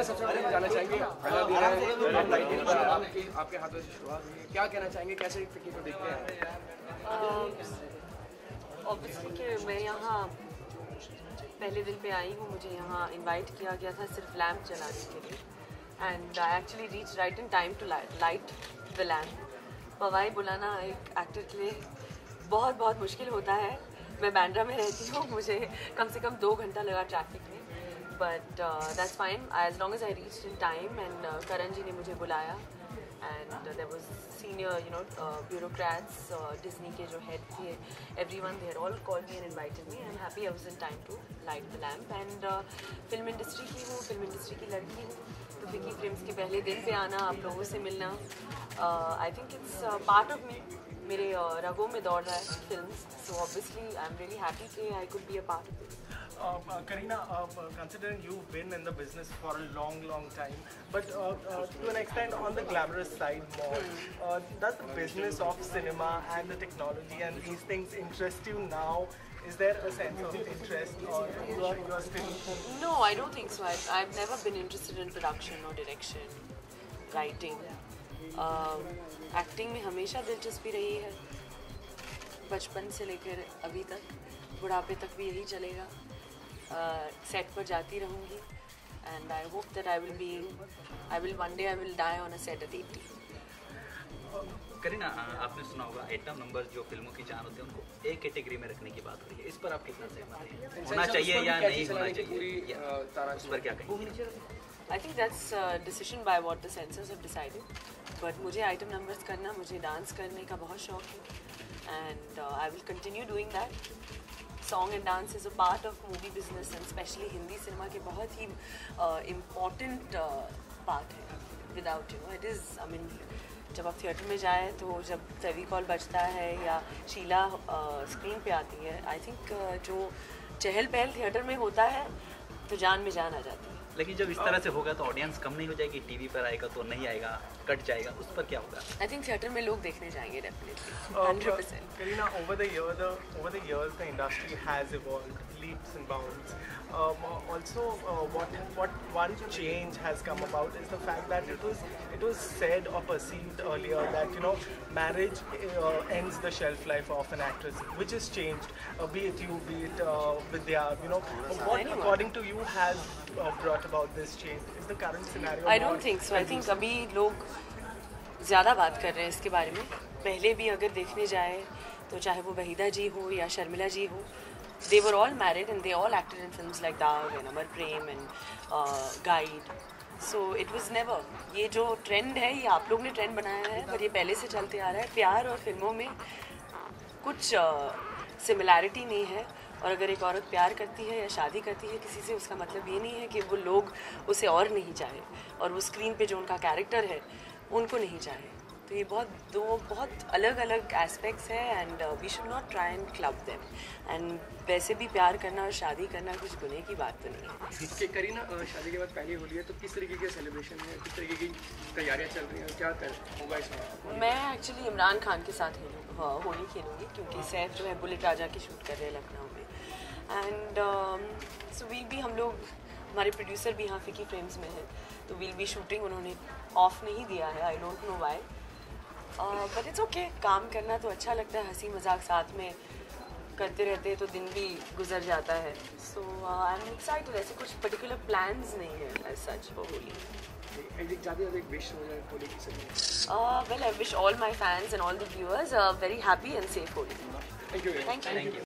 करीना, सबसे पहले जाना चाहेंगे पहला दिन है, आपके हाथों से शुरुआत हुई है, क्या कहना चाहेंगे, कैसे फिक्की को देखते हैं? ऑब्वियसली कि मैं यहाँ पहले दिन पे आई हूँ, मुझे यहाँ इनवाइट किया गया था सिर्फ लैम्प जलाने के लिए, and I actually reach right in time to light the lamp. Powai बुलाना एक एक्टर के लिए बहुत बहुत मुश्किल होता है। मैं बांद्रा में रहती हूँ, मुझे कम से कम 2 घंटा लगा ट्रैफिक में, but that's fine as long as I reach in time. And Karan ji ने मुझे बुलाया, and there was senior bureaucrats, Disney के जो हेड थे, everyone there all called me and invited me. I am happy I was in time to light the lamp. And film industry की हूँ, film industry की लड़की हूँ, तो FICCI films के पहले दिन पे आना, आप लोगों से मिलना, I think it's part of me. मेरे रगों में दौड़ रहा है films, so obviously I'm really happy that I could be a part of it. Kareena, considering you've been in the business for a long time, but to an extent on the glamorous side more, does the business of cinema and the technology and these things interest you now? Is there a sense of interest, or you are still? No, I don't think so. I've never been interested in production or direction, writing. Acting में हमेशा दिलचस्पी रही है, बचपन से लेकर अभी तक, बुढ़ापे तक भी यही चलेगा। सेट पर जाती रहूँगी, and I hope that I will one day I will die on a set at 80। Kareena, आपने सुना होगा आइटम नंबर जो फिल्मों की जान होती है उनको एक कैटेगरी में रखने की बात हो रही है, इस पर आप कितना सहमत हैं? होना चाहिए या नहीं होना चाहिए, उस पर क्या कहेंगे? I think that's a decision by what the censors have decided. But मुझे आइटम नंबर्स करना, मुझे डांस करने का बहुत शौक है, and I will continue doing that. Song and dance is a part of movie business, and especially Hindi cinema के बहुत ही important part है. Without it is, I mean, जब आप थिएटर में जाए तो जब फेविकॉल बजता है या शीला स्क्रीन पे आती है, आई थिंक जो चहल पहल थिएटर में होता है तो जान में जान आ जाती है। लेकिन जब इस तरह से होगा तो ऑडियंस कम नहीं हो जाएगी, टीवी पर आएगा तो नहीं आएगा, कट जाएगा, उस पर क्या होगा? आई थिंक थिएटर में लोग देखने जाएंगे definitely, 100%। Kareena, over the years, the industry has evolved leaps and bounds. Also, what one change has come about is the fact that it was said or perceived earlier that marriage ends the shelf life of an actress, which has changed. Be it you, be it Vidya, what according to you has brought about this change? Is the current scenario? I don't think so. I think अभी लोग ज़्यादा बात कर रहे हैं इसके बारे में। पहले भी अगर देखने जाए तो चाहे वो वहीदा जी हो या शर्मिला जी हो, they were all married and they all acted in films like Daag and Amar Prem and Guide. So it was never, ये जो ट्रेंड है ये आप लोग ने ट्रेंड बनाया है, पर ये पहले से चलते आ रहा है। प्यार और फिल्मों में कुछ सिमिलैरिटी नहीं है, और अगर एक औरत प्यार करती है या शादी करती है किसी से, उसका मतलब ये नहीं है कि वो लोग उसे और नहीं चाहे, और वो स्क्रीन पे जो उनका कैरेक्टर है उनको नहीं चाहे। तो ये बहुत अलग अलग एस्पेक्ट्स हैं, and we should not try and club them. And वैसे भी प्यार करना और शादी करना कुछ गुने की बात तो नहीं है। करीना, शादी के बाद पहली होली है, तो किस तरीके के सेलिब्रेशन है, किस तरीके की तैयारियां चल रही हैं, क्या होगा इसमें? मैं एक्चुअली इमरान खान के साथ होली खेलूँगी, क्योंकि सैफ जो है बुलेट राजा की शूट कर रहे हैं लखनऊ में, एंड सो वील भी, हम लोग, हमारे प्रोड्यूसर भी यहाँ फिकी फ्रेम्स में है, तो वील बी शूटिंग। उन्होंने ऑफ नहीं दिया है, I don't know why, but it's okay. काम करना तो अच्छा लगता है, हंसी मजाक साथ में करते रहते तो दिन भी गुजर जाता है। So I am excited. ऐसे कुछ पर्टिकुलर प्लान्स नहीं है as such for Holi. Well, I wish all my fans and all the viewers a very happy and safe Holi. Thank you. Thank you.